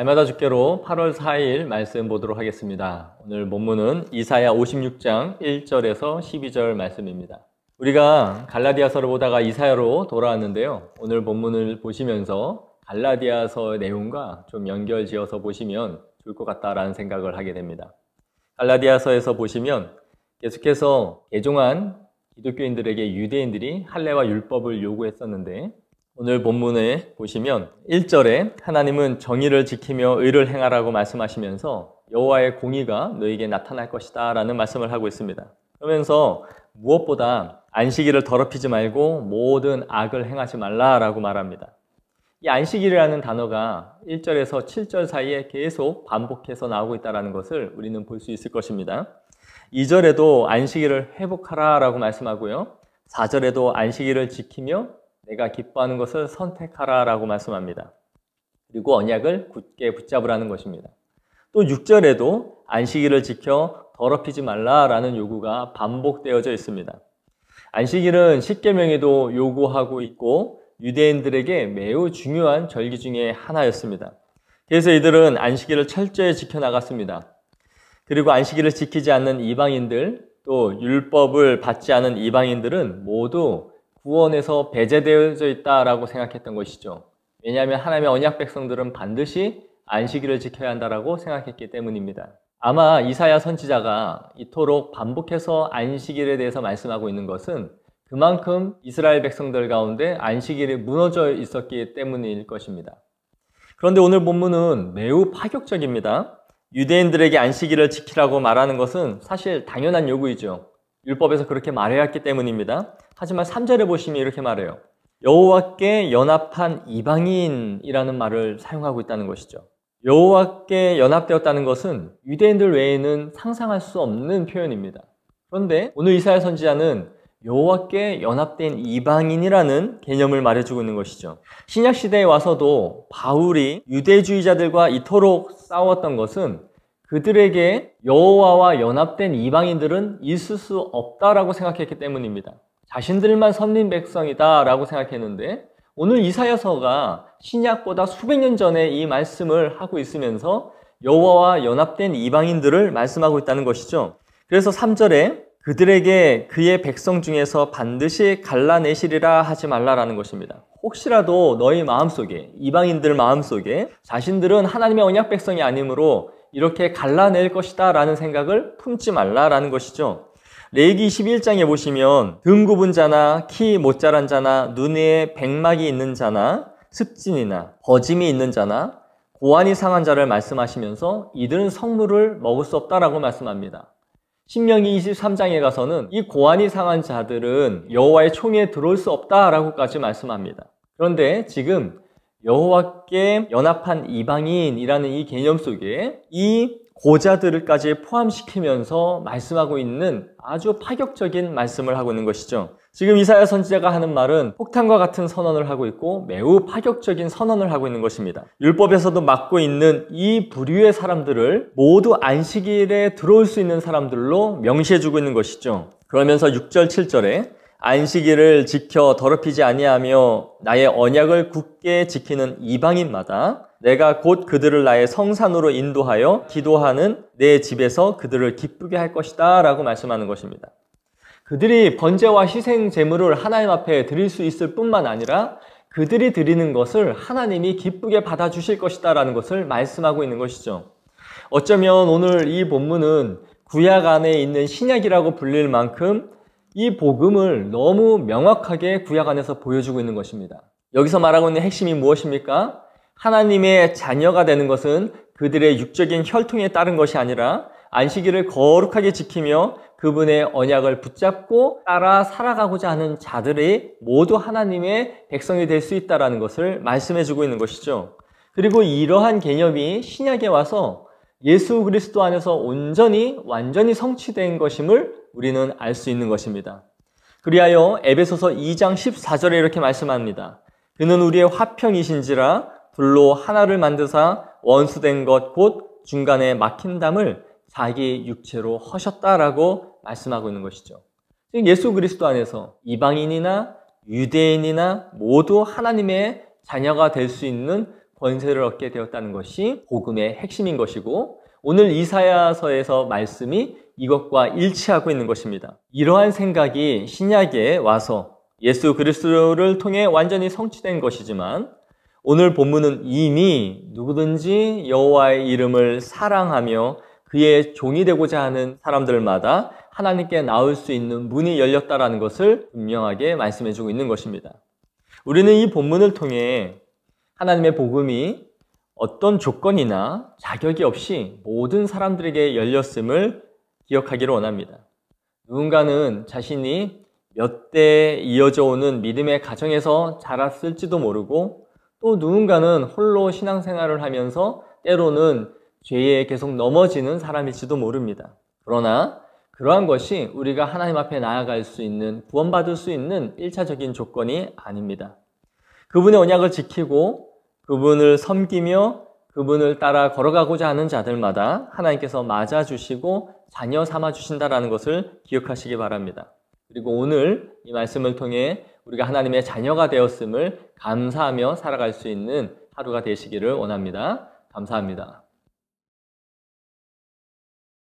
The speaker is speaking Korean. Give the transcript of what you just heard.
날마다 주께로 8월 4일 말씀 보도록 하겠습니다. 오늘 본문은 이사야 56장 1절에서 12절 말씀입니다. 우리가 갈라디아서를 보다가 이사야로 돌아왔는데요. 오늘 본문을 보시면서 갈라디아서의 내용과 좀 연결지어서 보시면 좋을 것 같다라는 생각을 하게 됩니다. 갈라디아서에서 보시면 계속해서 개종한 기독교인들에게 유대인들이 할례와 율법을 요구했었는데, 오늘 본문에 보시면 1절에 하나님은 정의를 지키며 의를 행하라고 말씀하시면서 여호와의 공의가 너에게 나타날 것이다 라는 말씀을 하고 있습니다. 그러면서 무엇보다 안식일을 더럽히지 말고 모든 악을 행하지 말라라고 말합니다. 이 안식일이라는 단어가 1절에서 7절 사이에 계속 반복해서 나오고 있다는 것을 우리는 볼 수 있을 것입니다. 2절에도 안식일을 회복하라 라고 말씀하고요. 4절에도 안식일을 지키며 내가 기뻐하는 것을 선택하라 라고 말씀합니다. 그리고 언약을 굳게 붙잡으라는 것입니다. 또 6절에도 안식일을 지켜 더럽히지 말라라는 요구가 반복되어져 있습니다. 안식일은 십계명에도 요구하고 있고 유대인들에게 매우 중요한 절기 중에 하나였습니다. 그래서 이들은 안식일을 철저히 지켜나갔습니다. 그리고 안식일을 지키지 않는 이방인들, 또 율법을 받지 않은 이방인들은 모두 구원에서 배제되어져 있다라고 생각했던 것이죠. 왜냐하면 하나님의 언약 백성들은 반드시 안식일을 지켜야 한다라고 생각했기 때문입니다. 아마 이사야 선지자가 이토록 반복해서 안식일에 대해서 말씀하고 있는 것은 그만큼 이스라엘 백성들 가운데 안식일이 무너져 있었기 때문일 것입니다. 그런데 오늘 본문은 매우 파격적입니다. 유대인들에게 안식일을 지키라고 말하는 것은 사실 당연한 요구이죠. 율법에서 그렇게 말해야 했기 때문입니다. 하지만 3절에 보시면 이렇게 말해요. 여호와께 연합한 이방인이라는 말을 사용하고 있다는 것이죠. 여호와께 연합되었다는 것은 유대인들 외에는 상상할 수 없는 표현입니다. 그런데 오늘 이사야 선지자는 여호와께 연합된 이방인이라는 개념을 말해주고 있는 것이죠. 신약시대에 와서도 바울이 유대주의자들과 이토록 싸웠던 것은 그들에게 여호와와 연합된 이방인들은 있을 수 없다라고 생각했기 때문입니다. 자신들만 선민 백성이다 라고 생각했는데, 오늘 이사야서가 신약보다 수백 년 전에 이 말씀을 하고 있으면서 여호와와 연합된 이방인들을 말씀하고 있다는 것이죠. 그래서 3절에 그들에게 그의 백성 중에서 반드시 갈라내시리라 하지 말라라는 것입니다. 혹시라도 너희 마음속에, 이방인들 마음속에 자신들은 하나님의 언약 백성이 아니므로 이렇게 갈라낼 것이다 라는 생각을 품지 말라라는 것이죠. 레위기 21장에 보시면 등 굽은 자나 키 못 자란 자나 눈에 백막이 있는 자나 습진이나 버짐이 있는 자나 고환이 상한 자를 말씀하시면서 이들은 성물을 먹을 수 없다라고 말씀합니다. 신명기 23장에 가서는 이 고환이 상한 자들은 여호와의 총에 들어올 수 없다라고까지 말씀합니다. 그런데 지금 여호와께 연합한 이방인이라는 이 개념 속에 이 고자들까지 포함시키면서 말씀하고 있는 아주 파격적인 말씀을 하고 있는 것이죠. 지금 이사야 선지자가 하는 말은 폭탄과 같은 선언을 하고 있고 매우 파격적인 선언을 하고 있는 것입니다. 율법에서도 맡고 있는 이 부류의 사람들을 모두 안식일에 들어올 수 있는 사람들로 명시해주고 있는 것이죠. 그러면서 6절, 7절에 안식일을 지켜 더럽히지 아니하며 나의 언약을 굳게 지키는 이방인마다 내가 곧 그들을 나의 성산으로 인도하여 기도하는 내 집에서 그들을 기쁘게 할 것이다 라고 말씀하는 것입니다. 그들이 번제와 희생 제물을 하나님 앞에 드릴 수 있을 뿐만 아니라 그들이 드리는 것을 하나님이 기쁘게 받아주실 것이다 라는 것을 말씀하고 있는 것이죠. 어쩌면 오늘 이 본문은 구약 안에 있는 신약이라고 불릴 만큼 이 복음을 너무 명확하게 구약 안에서 보여주고 있는 것입니다. 여기서 말하고 있는 핵심이 무엇입니까? 하나님의 자녀가 되는 것은 그들의 육적인 혈통에 따른 것이 아니라 안식일을 거룩하게 지키며 그분의 언약을 붙잡고 따라 살아가고자 하는 자들이 모두 하나님의 백성이 될 수 있다는 것을 말씀해주고 있는 것이죠. 그리고 이러한 개념이 신약에 와서 예수 그리스도 안에서 온전히 완전히 성취된 것임을 우리는 알 수 있는 것입니다. 그리하여 에베소서 2장 14절에 이렇게 말씀합니다. 그는 우리의 화평이신지라 불로 하나를 만드사 원수된 것 곧 중간에 막힌 담을 자기 육체로 허셨다라고 말씀하고 있는 것이죠. 예수 그리스도 안에서 이방인이나 유대인이나 모두 하나님의 자녀가 될 수 있는 권세를 얻게 되었다는 것이 복음의 핵심인 것이고 오늘 이사야서에서 말씀이 이것과 일치하고 있는 것입니다. 이러한 생각이 신약에 와서 예수 그리스도를 통해 완전히 성취된 것이지만 오늘 본문은 이미 누구든지 여호와의 이름을 사랑하며 그의 종이 되고자 하는 사람들마다 하나님께 나올 수 있는 문이 열렸다라는 것을 분명하게 말씀해주고 있는 것입니다. 우리는 이 본문을 통해 하나님의 복음이 어떤 조건이나 자격이 없이 모든 사람들에게 열렸음을 기억하기를 원합니다. 누군가는 자신이 몇 대 이어져 오는 믿음의 가정에서 자랐을지도 모르고 또 누군가는 홀로 신앙생활을 하면서 때로는 죄에 계속 넘어지는 사람일지도 모릅니다. 그러나 그러한 것이 우리가 하나님 앞에 나아갈 수 있는, 구원받을 수 있는 1차적인 조건이 아닙니다. 그분의 언약을 지키고 그분을 섬기며 그분을 따라 걸어가고자 하는 자들마다 하나님께서 맞아주시고 자녀 삼아주신다는 것을 기억하시기 바랍니다. 그리고 오늘 이 말씀을 통해 우리가 하나님의 자녀가 되었음을 감사하며 살아갈 수 있는 하루가 되시기를 원합니다. 감사합니다.